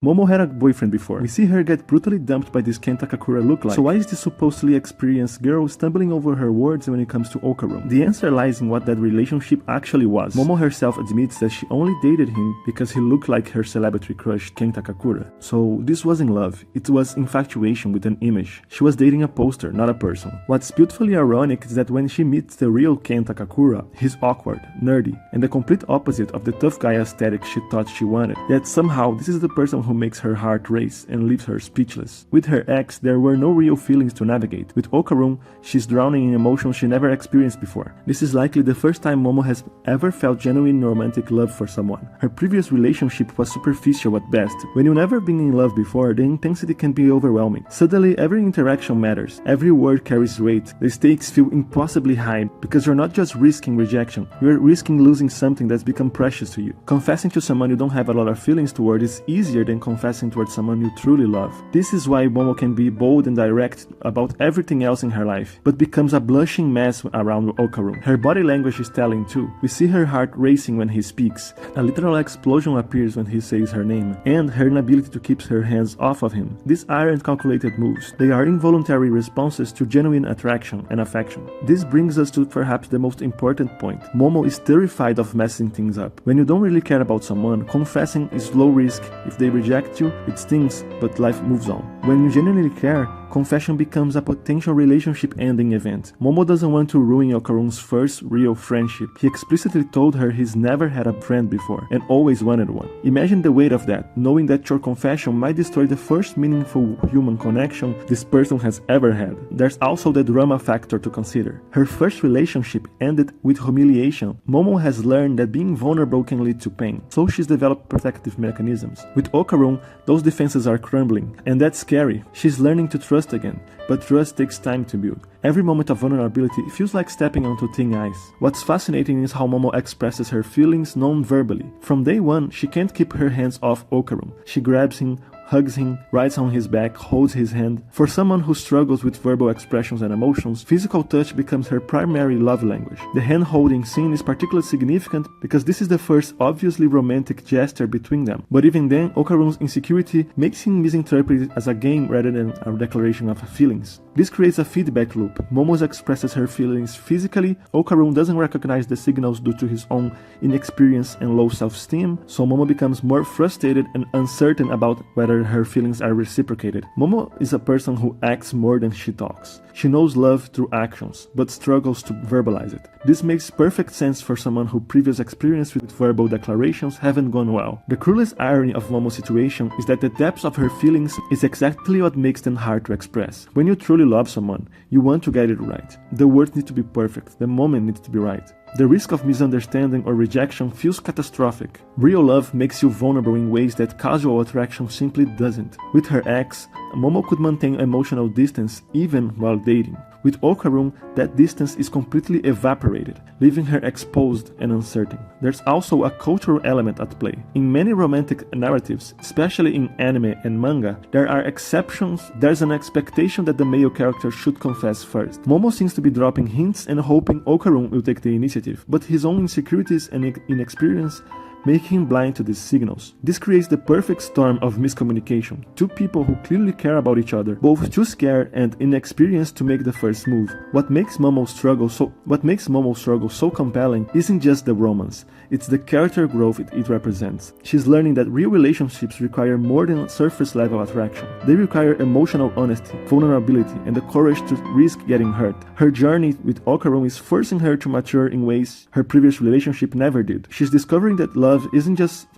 Momo had a boyfriend before. We see her get brutally dumped by this Ken Takakura lookalike. So why is this supposedly experienced girl stumbling over her words when it comes to Okarun? The answer lies in what that relationship actually was. Momo herself admits that she only dated him because he looked like her celebrity crush Ken Takakura. So this wasn't love, it was infatuation with an image. She was dating a poster, not a person. What's beautifully ironic is that when she meets the real Ken Takakura, he's awkward, nerdy, and the complete opposite of the tough guy aesthetic she thought she wanted. Yet somehow this is the person who makes her heart race and leaves her speechless. With her ex, there were no real feelings to navigate. With Okarun, she's drowning in emotions she never experienced before. This is likely the first time Momo has ever felt genuine romantic love for someone. Her previous relationship was superficial at best. When you've never been in love before, the intensity can be overwhelming. Suddenly, every interaction matters. Every word carries weight. The stakes feel impossibly high because you're not just risking rejection, you're risking losing something that's become precious to you. Confessing to someone you don't have a lot of feelings toward is easier than confessing towards someone you truly love. This is why Momo can be bold and direct about everything else in her life, but becomes a blushing mess around Okarun. Her body language is telling too. We see her heart racing when he speaks, a literal explosion appears when he says her name, and her inability to keep her hands off of him. These aren't calculated moves, they are involuntary responses to genuine attraction and affection. This brings us to perhaps the most important point. Momo is terrified of messing things up. When you don't really care about someone, confessing is low risk. If they reject you, it stings, but life moves on. When you genuinely care, confession becomes a potential relationship-ending event. Momo doesn't want to ruin Okarun's first real friendship. He explicitly told her he's never had a friend before, and always wanted one. Imagine the weight of that, knowing that your confession might destroy the first meaningful human connection this person has ever had. There's also the drama factor to consider. Her first relationship ended with humiliation. Momo has learned that being vulnerable can lead to pain, so she's developed protective mechanisms. With Okarun, those defenses are crumbling, and that's scary. She's learning to trust again, but trust takes time to build. Every moment of vulnerability feels like stepping onto thin ice. What's fascinating is how Momo expresses her feelings non-verbally. From day one, she can't keep her hands off Okarun. She grabs him, hugs him, rides on his back, holds his hand. For someone who struggles with verbal expressions and emotions, physical touch becomes her primary love language. The hand-holding scene is particularly significant because this is the first obviously romantic gesture between them. But even then, Okarun's insecurity makes him misinterpret it as a game rather than a declaration of feelings. This creates a feedback loop. Momo expresses her feelings physically, Okarun doesn't recognize the signals due to his own inexperience and low self-esteem, so Momo becomes more frustrated and uncertain about whether her feelings are reciprocated. Momo is a person who acts more than she talks. She knows love through actions, but struggles to verbalize it. This makes perfect sense for someone whose previous experience with verbal declarations haven't gone well. The cruelest irony of Momo's situation is that the depth of her feelings is exactly what makes them hard to express. When you truly love someone, you want to get it right. The words need to be perfect, the moment needs to be right. The risk of misunderstanding or rejection feels catastrophic. Real love makes you vulnerable in ways that casual attraction simply doesn't. With her ex, Momo could maintain emotional distance even while dating. With Okarun, that distance is completely evaporated, leaving her exposed and uncertain. There's also a cultural element at play. In many romantic narratives, especially in anime and manga, there are exceptions. There's an expectation that the male character should confess first. Momo seems to be dropping hints and hoping Okarun will take the initiative, but his own insecurities and inexperience make him blind to these signals. This creates the perfect storm of miscommunication. Two people who clearly care about each other, both too scared and inexperienced to make the first move. What makes Momo's struggle so compelling isn't just the romance, it's the character growth it represents. She's learning that real relationships require more than surface level attraction. They require emotional honesty, vulnerability, and the courage to risk getting hurt. Her journey with Okarun is forcing her to mature in ways her previous relationship never did. She's discovering that love isn't just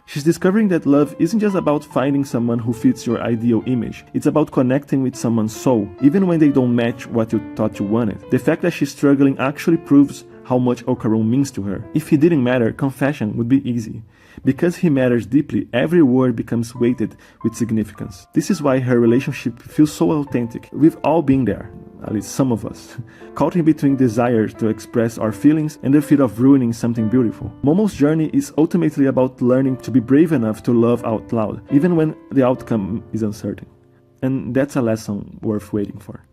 about finding someone who fits your ideal image. It's about connecting with someone's soul, even when they don't match what you thought you wanted. The fact that she's struggling actually proves how much Okarun means to her. If he didn't matter, confession would be easy. Because he matters deeply, every word becomes weighted with significance. This is why her relationship feels so authentic. We've all been there, at least some of us, caught in between desire to express our feelings and the fear of ruining something beautiful. Momo's journey is ultimately about learning to be brave enough to love out loud, even when the outcome is uncertain. And that's a lesson worth waiting for.